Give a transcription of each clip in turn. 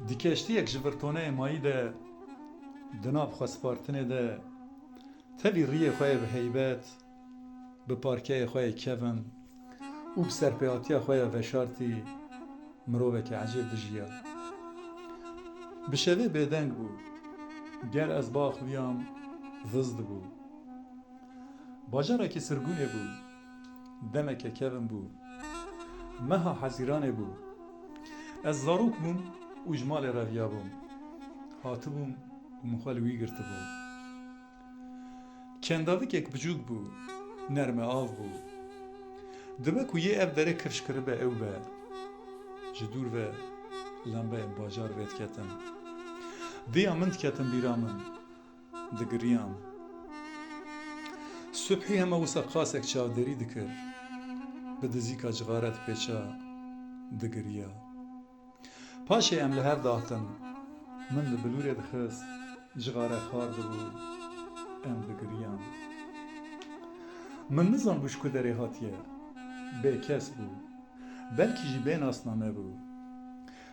دیکشتی یک جبرتونه مایی ده دناب خواستپارتنه ده تبی ریه خواه به حیبت به پارکه خواه کون او بسرپیاتی خواه وشارتی مروه که عجیب دجیا بشوه بدنگ بو گر از باخ بیام وزد بو باجارا که سرگونه بو دمک کون بو مها حزیرانه بو از زاروک بوم و جمال رویا بوم هاتو بوم و مخالوی گرته بوم کنداوی که بجوک بو نرم آو بو دبه که یه اف داره کفش کربه او به جدور و لنبه باجار وید کتن دیا مند کتن بیرامن دگریام صبحی همه وسا قاسک چاودری دکر به دزیکا جغارت پیچا دگریا پاشه ام لهر داتن من دبلوره دخست جغاره خارد بو ام دگریام من نزان بوش کدره هاتیه به کس بو بلکی جی بین اسنامه بو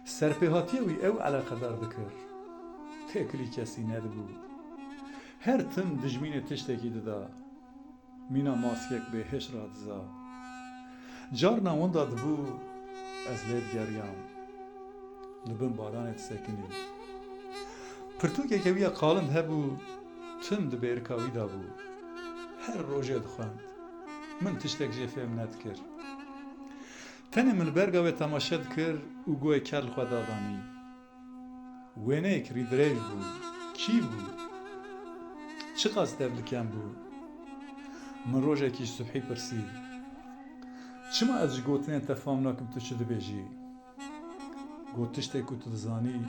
سرپیهاتیه وی او علاقه دار دکر تکلی کسی ند بو هر تم دجمین تشتکی ددا مینا ماسیک به هش را دزا جار نوان داد بو از لید گریام لبن بارانت سکنی پرتوکه که ویا قالند هبو تم دبیرکاوی دا بو هر روژه دخواند من تشتک جه فهم ند کر تنه من برگا و تماشد کر و گوه کرل خود دادانی وینه اک ریدریج بو کی بو چه قاست دبلکم بو من روژه کش صبحی پرسی چما از گوتنین تفاهم ناکم تو چه دبیجی گوتشته که تو دزانی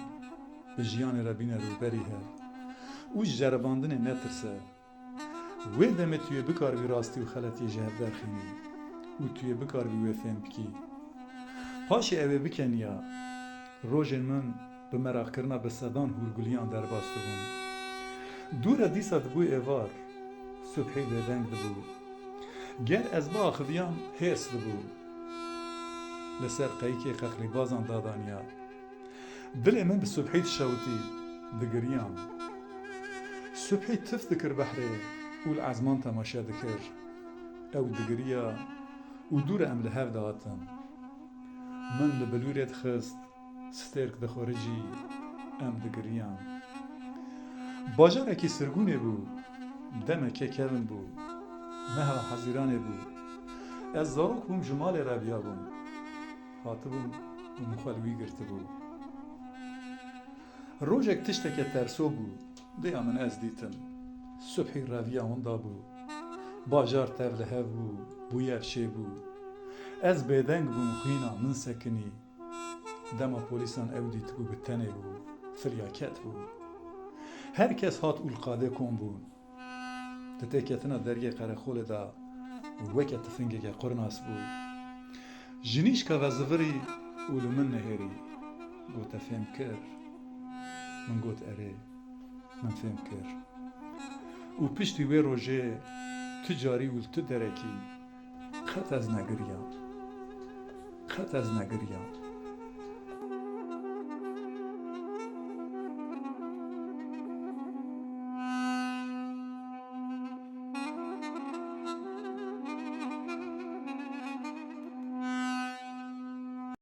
به جیان ربین رو بری هر او جرباندن نترسه وی دمه توی بکار بی راستی و خلطی جهب درخینی او توی بکار بی وی فهم بکی پاشی اوه بکنیا روژن من به مراق کرنا به صدان هورگولیان در باسته بون دور دیسا دبوی اوار صبحی بدنگ دبو گر از با آخویام حس دبو لسر قیکی قخلی بازان دادانیا دل من به صبحی تشوتی دگریام صبحی تف دکر بحره و العزمان تماشا دکر او دگریا و دور ام لحف داتم من لبلورت خست سترک دخورجی ام دگریام باجار اکی سرگونه بو دمه که کون بو مها حزیرانه بو از زاروک بوم جمال رویا بوم هاتو بوم و مخالوی گرته بو روژک تشتک ترسو بو دیا من از دیتم صبحی رویا هندا بو باجار تبله بو بویر شه بو از بدنگ بوم خوینا من سکنی دما پولیسان او دیت بو بتنه بو فریاکت بو هر کس هات اولقاده کن بون تتکتنا درگه قرخول دا وکت تفنگه که قرناس بو جنیش که وزوری اولو من نهری گوت فهم کر من گوت اره من فهم کر و پشتی وی روژه تجاری ول تو درکی خط از نگریا